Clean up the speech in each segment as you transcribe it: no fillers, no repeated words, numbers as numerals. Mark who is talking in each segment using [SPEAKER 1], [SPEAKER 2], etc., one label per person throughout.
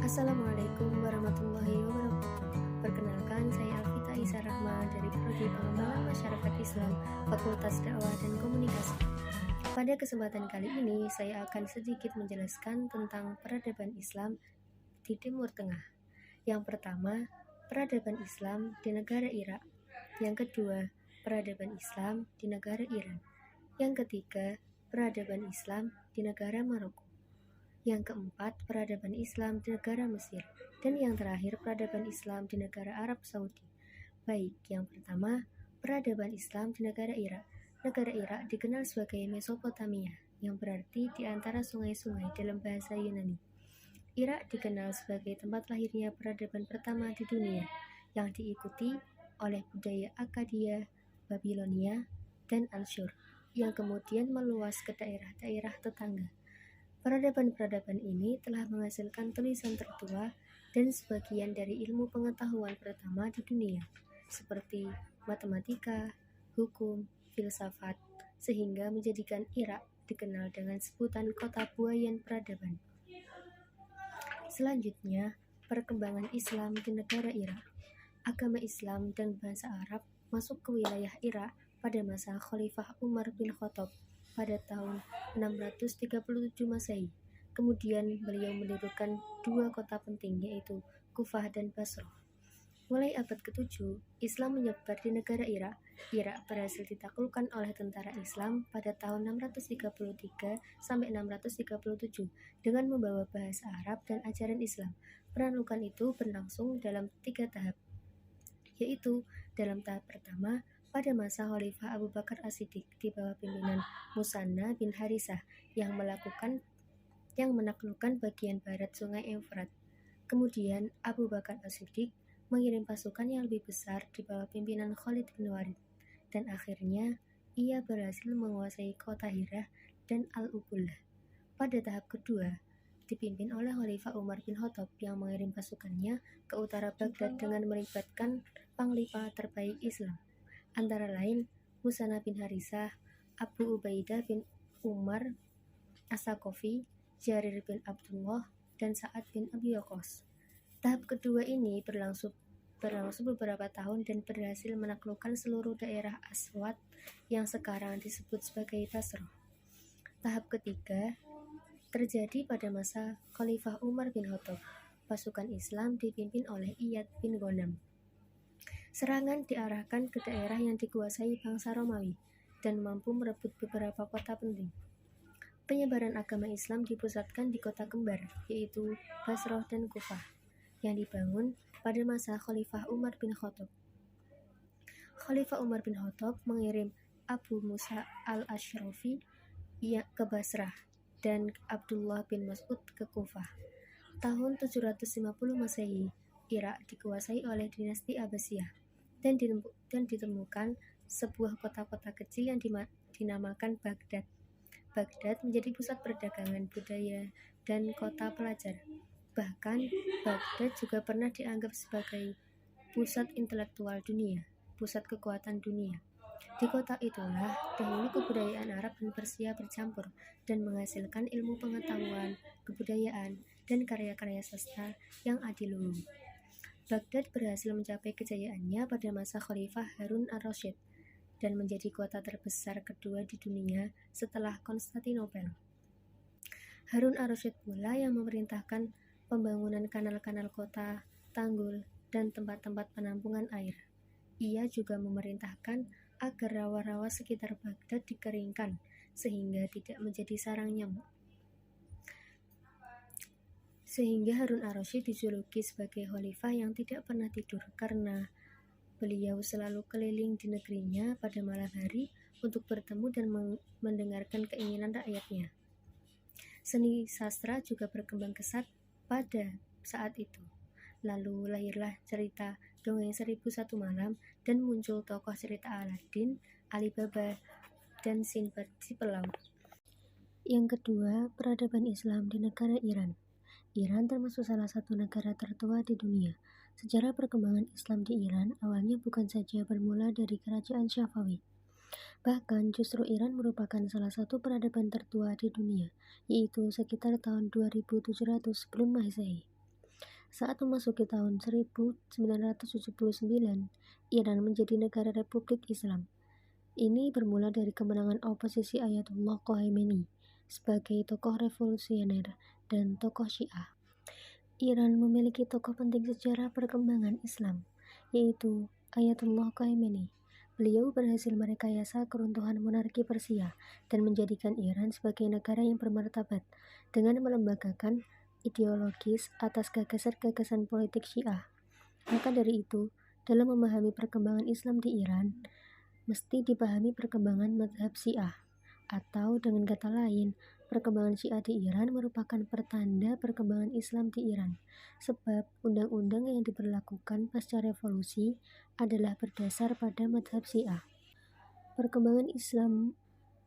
[SPEAKER 1] Assalamualaikum warahmatullahi wabarakatuh. Perkenalkan, saya Alvita Isa Rahma dari Prodi Pengembangan Masyarakat Islam, Fakultas Dakwah dan Komunikasi. Pada kesempatan kali ini, saya akan sedikit menjelaskan tentang peradaban Islam di Timur Tengah. Yang pertama, peradaban Islam di negara Irak. Yang kedua, peradaban Islam di negara Iran. Yang ketiga, peradaban Islam di negara Maroko. Yang keempat, peradaban Islam di negara Mesir. Dan yang terakhir, peradaban Islam di negara Arab Saudi. Baik, yang pertama, peradaban Islam di negara Irak. Negara Irak dikenal sebagai Mesopotamia, yang berarti di antara sungai-sungai dalam bahasa Yunani. Irak dikenal sebagai tempat lahirnya peradaban pertama di dunia, yang diikuti oleh budaya Akkadia, Babilonia, dan Anshur, yang kemudian meluas ke daerah-daerah tetangga. Peradaban-peradaban ini telah menghasilkan tulisan tertua dan sebagian dari ilmu pengetahuan pertama di dunia, seperti matematika, hukum, filsafat, sehingga menjadikan Irak dikenal dengan sebutan kota buayan peradaban. Selanjutnya, perkembangan Islam di negara Irak. Agama Islam dan bahasa Arab masuk ke wilayah Irak pada masa Khalifah Umar bin Khattab pada tahun 637 Masehi. Kemudian beliau mendirikan dua kota penting, yaitu Kufah dan Basrah. Mulai abad ke-7, Islam menyebar di negara Irak. Irak berhasil ditaklukkan oleh tentara Islam pada tahun 633 sampai 637 dengan membawa bahasa Arab dan ajaran Islam. Penaklukan itu berlangsung dalam 3 tahap, yaitu dalam tahap pertama pada masa Khalifah Abu Bakar As-Siddiq di bawah pimpinan Musanna bin Harisah yang menaklukkan bagian barat sungai Efrat. Kemudian Abu Bakar As-Siddiq mengirim pasukan yang lebih besar di bawah pimpinan Khalid bin Walid, dan akhirnya ia berhasil menguasai kota Hirah dan Al-Ubullah. Pada tahap kedua, dipimpin oleh Khalifah Umar bin Khattab yang mengirim pasukannya ke utara Baghdad dengan melibatkan panglima terbaik Islam, antara lain Musanna bin Harisah, Abu Ubaidah bin Umar As-Saqafi, Jarir bin Abdullah, dan Sa'ad bin Abi Waqqas. Tahap kedua ini berlangsung beberapa tahun dan berhasil menaklukkan seluruh daerah Aswad yang sekarang disebut sebagai Basrah. Tahap ketiga terjadi pada masa Khalifah Umar bin Khattab. Pasukan Islam dipimpin oleh Iyad bin Ghanam. Serangan diarahkan ke daerah yang dikuasai bangsa Romawi dan mampu merebut beberapa kota penting. Penyebaran agama Islam dipusatkan di kota kembar, yaitu Basrah dan Kufah, yang dibangun pada masa Khalifah Umar bin Khattab. Khalifah Umar bin Khattab mengirim Abu Musa al-Ashrafi ke Basrah dan Abdullah bin Mas'ud ke Kufah. Tahun 750 Masehi, Irak dikuasai oleh dinasti Abbasiyah dan ditemukan sebuah kota-kota kecil yang dinamakan Baghdad. Baghdad menjadi pusat perdagangan, budaya, dan kota pelajar. Bahkan, Baghdad juga pernah dianggap sebagai pusat intelektual dunia, pusat kekuatan dunia. Di kota itulah dahulu kebudayaan Arab dan Persia bercampur dan menghasilkan ilmu pengetahuan, kebudayaan, dan karya-karya sastra yang adiluhung. Baghdad berhasil mencapai kejayaannya pada masa Khalifah Harun ar-Rasyid dan menjadi kota terbesar kedua di dunia setelah Konstantinopel. Harun ar-Rasyid pula yang memerintahkan pembangunan kanal-kanal kota, tanggul, dan tempat-tempat penampungan air. Ia juga memerintahkan agar rawa-rawa sekitar Baghdad dikeringkan sehingga tidak menjadi sarang nyamuk. Sehingga Harun ar-Rasyid dijuluki sebagai khalifah yang tidak pernah tidur karena beliau selalu keliling di negerinya pada malam hari untuk bertemu dan mendengarkan keinginan rakyatnya. Seni sastra juga berkembang pesat pada saat itu. Lalu lahirlah cerita Dongeng 1001 Malam dan muncul tokoh cerita Aladin, Alibaba, dan Sinbad si Pelaut. Yang kedua, peradaban Islam di negara Iran. Iran termasuk salah satu negara tertua di dunia. Sejarah perkembangan Islam di Iran awalnya bukan saja bermula dari kerajaan Syafawi. Bahkan justru Iran merupakan salah satu peradaban tertua di dunia, yaitu sekitar tahun 2700 sebelum Masehi. Saat memasuki tahun 1979, Iran menjadi negara Republik Islam. Ini bermula dari kemenangan oposisi Ayatullah Khomeini sebagai tokoh revolusioner dan tokoh Syiah. Iran memiliki tokoh penting sejarah perkembangan Islam, yaitu Ayatullah Khomeini. Beliau berhasil merekayasa keruntuhan monarki Persia dan menjadikan Iran sebagai negara yang bermartabat dengan melembagakan ideologis atas gagasan-gagasan politik Syiah. Maka dari itu, dalam memahami perkembangan Islam di Iran, mesti dipahami perkembangan mazhab Syiah, atau dengan kata lain, perkembangan Syiah di Iran merupakan pertanda perkembangan Islam di Iran, sebab undang-undang yang diberlakukan pasca revolusi adalah berdasar pada mazhab Syiah. Perkembangan Islam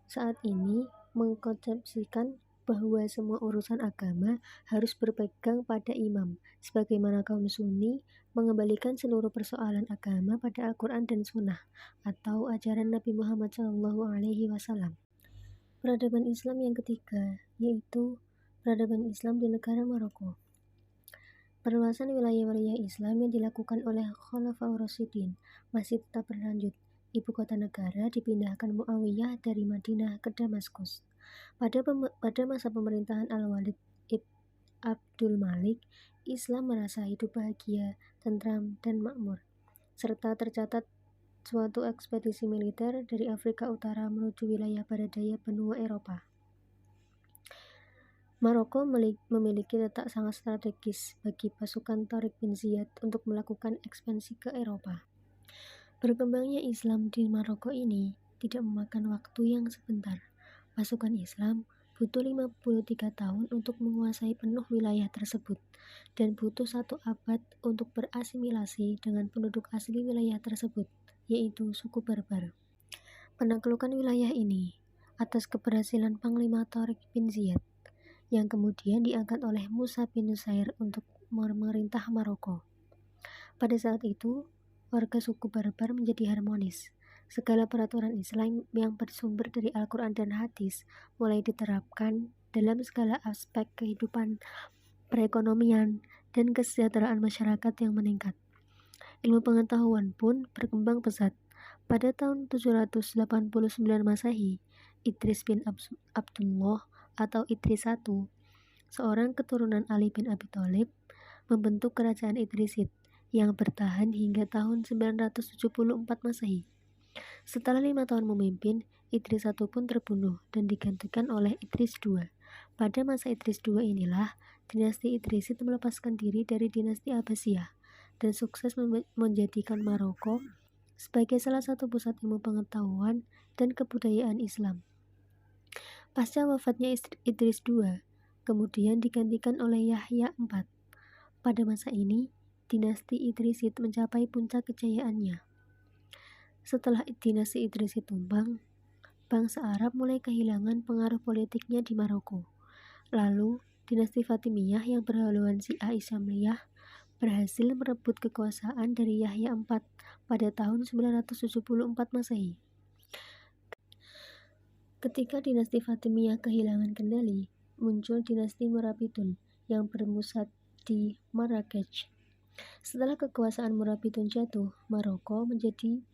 [SPEAKER 1] saat ini mengkonsepsikan bahwa semua urusan agama harus berpegang pada imam, sebagaimana kaum Sunni mengembalikan seluruh persoalan agama pada Al-Quran dan Sunnah, atau ajaran Nabi Muhammad SAW. Peradaban Islam yang ketiga, yaitu peradaban Islam di negara Maroko. Perluasan wilayah-wilayah Islam yang dilakukan oleh Khulafaur Rasyidin masih tetap berlanjut. Ibu kota negara dipindahkan Muawiyah dari Madinah ke Damaskus. Pada masa pemerintahan Al-Walid ibn Abdul Malik, Islam merasa hidup bahagia, tentram, dan makmur, serta tercatat suatu ekspedisi militer dari Afrika Utara menuju wilayah barat daya benua Eropa. Maroko memiliki letak sangat strategis bagi pasukan Tariq bin Ziyad untuk melakukan ekspansi ke Eropa. Berkembangnya Islam di Maroko ini tidak memakan waktu yang sebentar. Pasukan Islam butuh 53 tahun untuk menguasai penuh wilayah tersebut dan butuh 1 abad untuk berasimilasi dengan penduduk asli wilayah tersebut, yaitu suku Barbar. Penaklukan wilayah ini atas keberhasilan Panglima Tariq bin Ziyad yang kemudian diangkat oleh Musa bin Nusair untuk memerintah Maroko. Pada saat itu, warga suku Barbar menjadi harmonis. Segala peraturan Islam yang bersumber dari Al-Quran dan Hadis mulai diterapkan dalam segala aspek kehidupan, perekonomian, dan kesejahteraan masyarakat yang meningkat. Ilmu pengetahuan pun berkembang pesat. Pada tahun 789 Masehi, Idris bin Abdullah atau Idris I, seorang keturunan Ali bin Abi Thalib, membentuk kerajaan Idrisid yang bertahan hingga tahun 974 Masehi. Setelah 5 tahun memimpin, Idris I pun terbunuh dan digantikan oleh Idris II. Pada masa Idris II inilah dinasti Idrisid melepaskan diri dari dinasti Abbasiyah dan sukses menjadikan Maroko sebagai salah satu pusat ilmu pengetahuan dan kebudayaan Islam. Pasca wafatnya Idris II, kemudian digantikan oleh Yahya IV. Pada masa ini, dinasti Idrisid mencapai puncak kejayaannya. Setelah dinasti Idrisid tumbang, bangsa Arab mulai kehilangan pengaruh politiknya di Maroko. Lalu, dinasti Fatimiyah yang berhaluan Syiah Islamiyah berhasil merebut kekuasaan dari Yahya IV pada tahun 974 Masehi. Ketika dinasti Fatimiyah kehilangan kendali, muncul dinasti Murabitun yang bermusat di Marrakech. Setelah kekuasaan Murabitun jatuh, Maroko menjadi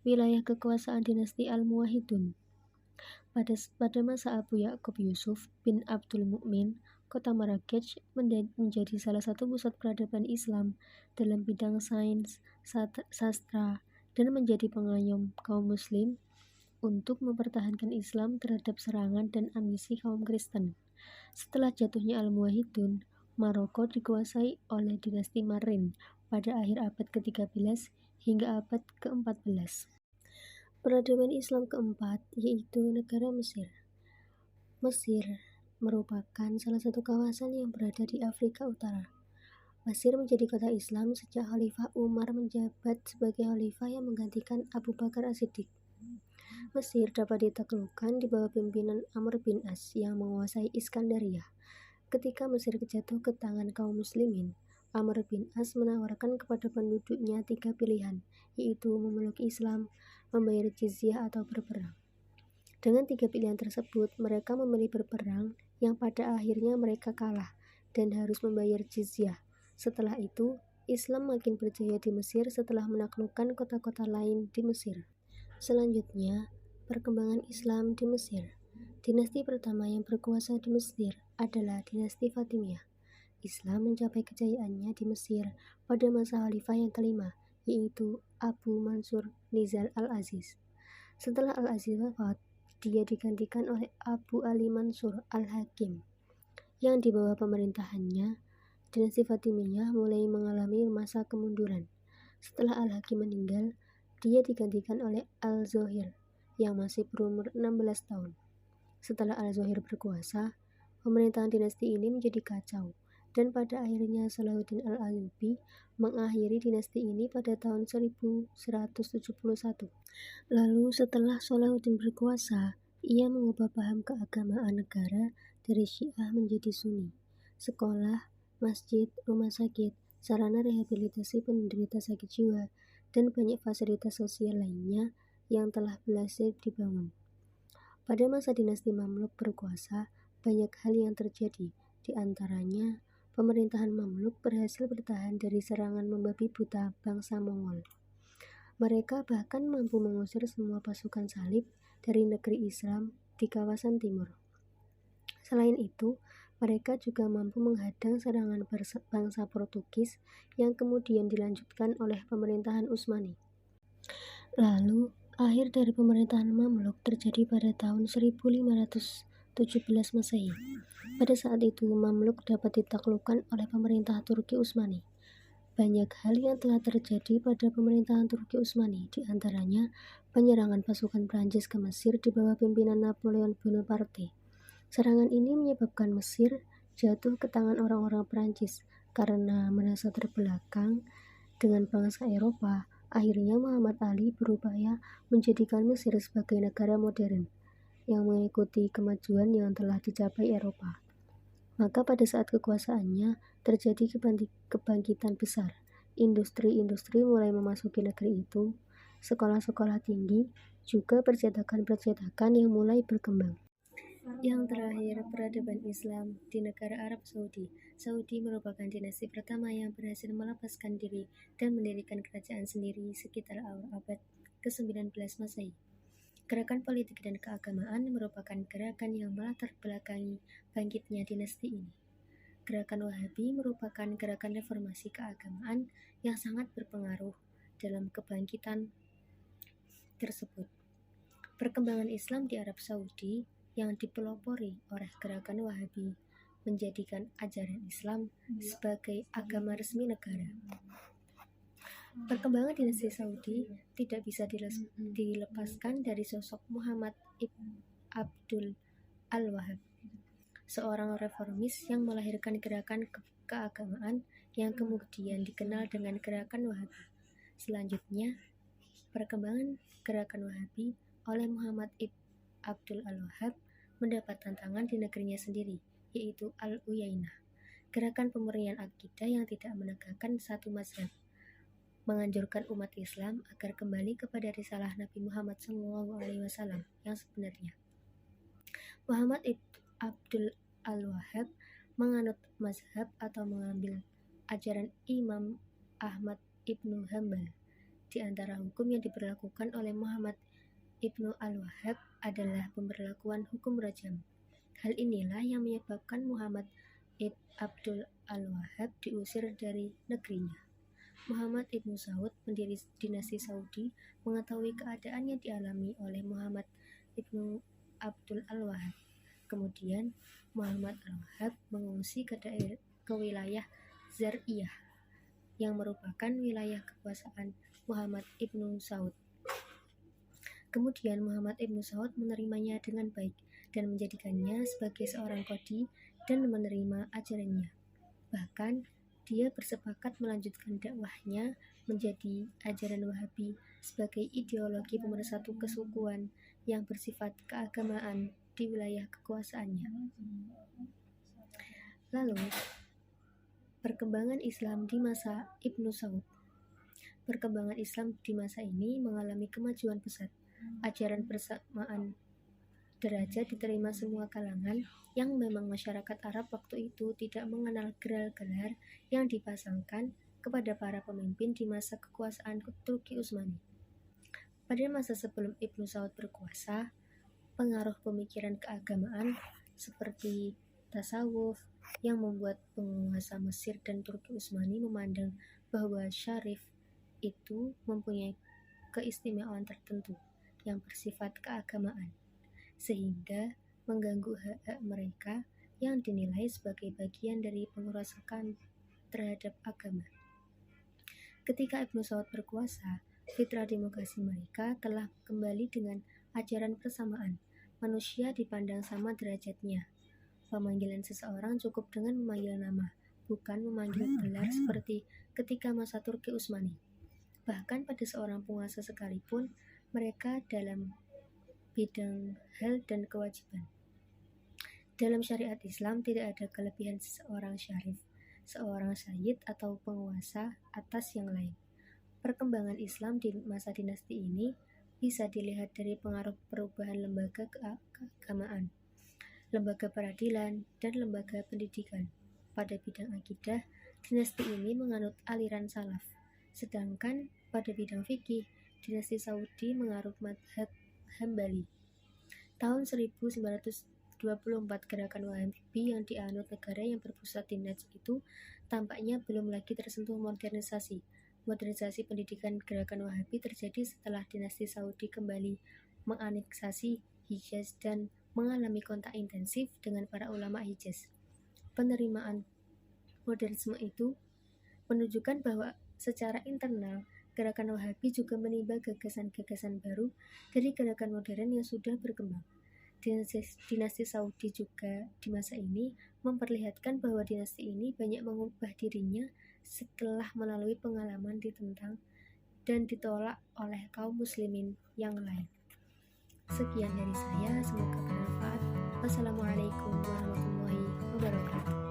[SPEAKER 1] wilayah kekuasaan dinasti Al-Muwahhidun. Pada masa Abu Ya'qub Yusuf bin Abdul Mu'min, kota Marrakech menjadi salah satu pusat peradaban Islam dalam bidang sains, sastra, dan menjadi pengayom kaum muslim untuk mempertahankan Islam terhadap serangan dan ambisi kaum Kristen. Setelah jatuhnya Al-Muwahhidun, Maroko dikuasai oleh dinasti Marin pada akhir abad ke-13 hingga abad ke-14. Peradaban Islam keempat yaitu negara Mesir. Mesir merupakan salah satu kawasan yang berada di Afrika Utara. Mesir menjadi kota Islam sejak Khalifah Umar menjabat sebagai khalifah yang menggantikan Abu Bakar As-Siddiq. Mesir dapat ditaklukkan di bawah pimpinan Amr bin As yang menguasai Iskandaria. Ketika Mesir jatuh ke tangan kaum muslimin, Amr bin As menawarkan kepada penduduknya 3 pilihan, yaitu memeluk Islam, membayar jizyah atau berperang. Dengan 3 pilihan tersebut, mereka memilih berperang yang pada akhirnya mereka kalah dan harus membayar jizyah. Setelah itu, Islam makin berjaya di Mesir setelah menaklukkan kota-kota lain di Mesir. Selanjutnya, perkembangan Islam di Mesir. Dinasti pertama yang berkuasa di Mesir adalah dinasti Fatimiyah. Islam mencapai kejayaannya di Mesir pada masa khalifah yang kelima, yaitu Abu Mansur Nizar al-Aziz. Setelah al-Aziz wafat, dia digantikan oleh Abu Ali Mansur al-Hakim. Yang di bawah pemerintahannya, dinasti Fatimiyah mulai mengalami masa kemunduran. Setelah al-Hakim meninggal, dia digantikan oleh al-Zohir yang masih berumur 16 tahun. Setelah al-Zohir berkuasa, pemerintahan dinasti ini menjadi kacau, dan pada akhirnya Salahuddin al-Ayyubi mengakhiri dinasti ini pada tahun 1171. Lalu setelah Salahuddin berkuasa, ia mengubah paham keagamaan negara dari Syiah menjadi Sunni. Sekolah, masjid, rumah sakit, sarana rehabilitasi penderita sakit jiwa, dan banyak fasilitas sosial lainnya yang telah berhasil dibangun. Pada masa dinasti Mamluk berkuasa, banyak hal yang terjadi, di antaranya pemerintahan Mamluk berhasil bertahan dari serangan membabi buta bangsa Mongol. Mereka bahkan mampu mengusir semua pasukan salib dari negeri Islam di kawasan timur. Selain itu, mereka juga mampu menghadang serangan bangsa Portugis yang kemudian dilanjutkan oleh pemerintahan Utsmani. Lalu, akhir dari pemerintahan Mamluk terjadi pada tahun 1517 Masehi. Pada saat itu, Mamluk dapat ditaklukkan oleh pemerintah Turki Utsmani. Banyak hal yang telah terjadi pada pemerintahan Turki Utsmani, di antaranya penyerangan pasukan Prancis ke Mesir di bawah pimpinan Napoleon Bonaparte. Serangan ini menyebabkan Mesir jatuh ke tangan orang-orang Prancis karena merasa terbelakang dengan bangsa Eropa. Akhirnya Muhammad Ali berupaya menjadikan Mesir sebagai negara modern yang mengikuti kemajuan yang telah dicapai Eropa. Maka pada saat kekuasaannya terjadi kebangkitan besar. Industri-industri mulai memasuki negeri itu. Sekolah-sekolah tinggi, juga percetakan-percetakan yang mulai berkembang. Yang terakhir, peradaban Islam di negara Arab Saudi. Saudi merupakan dinasti pertama yang berhasil melepaskan diri dan mendirikan kerajaan sendiri sekitar abad ke-19 Masehi. Gerakan politik dan keagamaan merupakan gerakan yang melatar belakangi bangkitnya dinasti ini. Gerakan Wahabi merupakan gerakan reformasi keagamaan yang sangat berpengaruh dalam kebangkitan tersebut. Perkembangan Islam di Arab Saudi yang dipelopori oleh gerakan Wahabi menjadikan ajaran Islam sebagai agama resmi negara. Perkembangan dinasti Saudi tidak bisa dilepaskan dari sosok Muhammad ibn Abdul al-Wahhab, seorang reformis yang melahirkan gerakan keagamaan yang kemudian dikenal dengan gerakan Wahabi. Selanjutnya, perkembangan gerakan Wahabi oleh Muhammad ibn Abdul al-Wahhab mendapat tantangan di negerinya sendiri, yaitu Al-Uyainah, gerakan pemurnian akidah yang tidak menegakkan satu mazhab, menganjurkan umat Islam agar kembali kepada risalah Nabi Muhammad SAW yang sebenarnya. Muhammad ibn Abdul al-Wahhab menganut mazhab atau mengambil ajaran Imam Ahmad ibnu Hambal. Di antara hukum yang diberlakukan oleh Muhammad ibnu al-Wahhab adalah pemberlakuan hukum rajam. Hal inilah yang menyebabkan Muhammad ibn Abdul al-Wahhab diusir dari negerinya. Muhammad ibnu Saud, pendiri dinasti Saudi, mengetahui keadaan yang dialami oleh Muhammad ibnu Abdul al-Wahhab. Kemudian Muhammad al-Wahhab mengungsi ke wilayah Zar'iyah yang merupakan wilayah kekuasaan Muhammad ibnu Saud. Kemudian Muhammad ibnu Saud menerimanya dengan baik dan menjadikannya sebagai seorang qadhi dan menerima ajarannya. Bahkan dia bersepakat melanjutkan dakwahnya menjadi ajaran Wahabi sebagai ideologi pemersatu kesukuan yang bersifat keagamaan di wilayah kekuasaannya. Lalu, perkembangan Islam di masa Ibnu Saud. Perkembangan Islam di masa ini mengalami kemajuan pesat. Ajaran persamaan derajat diterima semua kalangan yang memang masyarakat Arab waktu itu tidak mengenal gelar-gelar yang dipasangkan kepada para pemimpin di masa kekuasaan Turki Utsmani. Pada masa sebelum Ibnu Saud berkuasa, pengaruh pemikiran keagamaan seperti tasawuf yang membuat penguasa Mesir dan Turki Utsmani memandang bahwa syarif itu mempunyai keistimewaan tertentu yang bersifat keagamaan, sehingga mengganggu hak-hak mereka yang dinilai sebagai bagian dari pengerusakan terhadap agama. Ketika Ibnu Saud berkuasa, fitrah demokrasi mereka telah kembali dengan ajaran persamaan. Manusia dipandang sama derajatnya. Pemanggilan seseorang cukup dengan memanggil nama, bukan memanggil gelar seperti ketika masa Turki Utsmani. Bahkan pada seorang penguasa sekalipun, mereka dalam bidang hal dan kewajiban. Dalam syariat Islam tidak ada kelebihan seseorang syarif, seorang sayyid atau penguasa atas yang lain. Perkembangan Islam di masa dinasti ini bisa dilihat dari pengaruh perubahan lembaga keagamaan, lembaga peradilan, dan lembaga pendidikan. Pada bidang akidah, dinasti ini menganut aliran salaf, sedangkan pada bidang fikih, dinasti Saudi menganut mazhab Hambali. Tahun 1924 gerakan Wahabi yang dianut negara yang berpusat di Najd itu tampaknya belum lagi tersentuh modernisasi. Modernisasi pendidikan gerakan Wahabi terjadi setelah dinasti Saudi kembali menganeksasi Hijaz dan mengalami kontak intensif dengan para ulama Hijaz. Penerimaan modernisme itu menunjukkan bahwa secara internal gerakan Wahabi juga menimba gagasan-gagasan baru dari gerakan modern yang sudah berkembang. Dinasti Saudi juga di masa ini memperlihatkan bahwa dinasti ini banyak mengubah dirinya setelah melalui pengalaman ditentang dan ditolak oleh kaum muslimin yang lain. Sekian dari saya, semoga bermanfaat. Wassalamualaikum warahmatullahi wabarakatuh.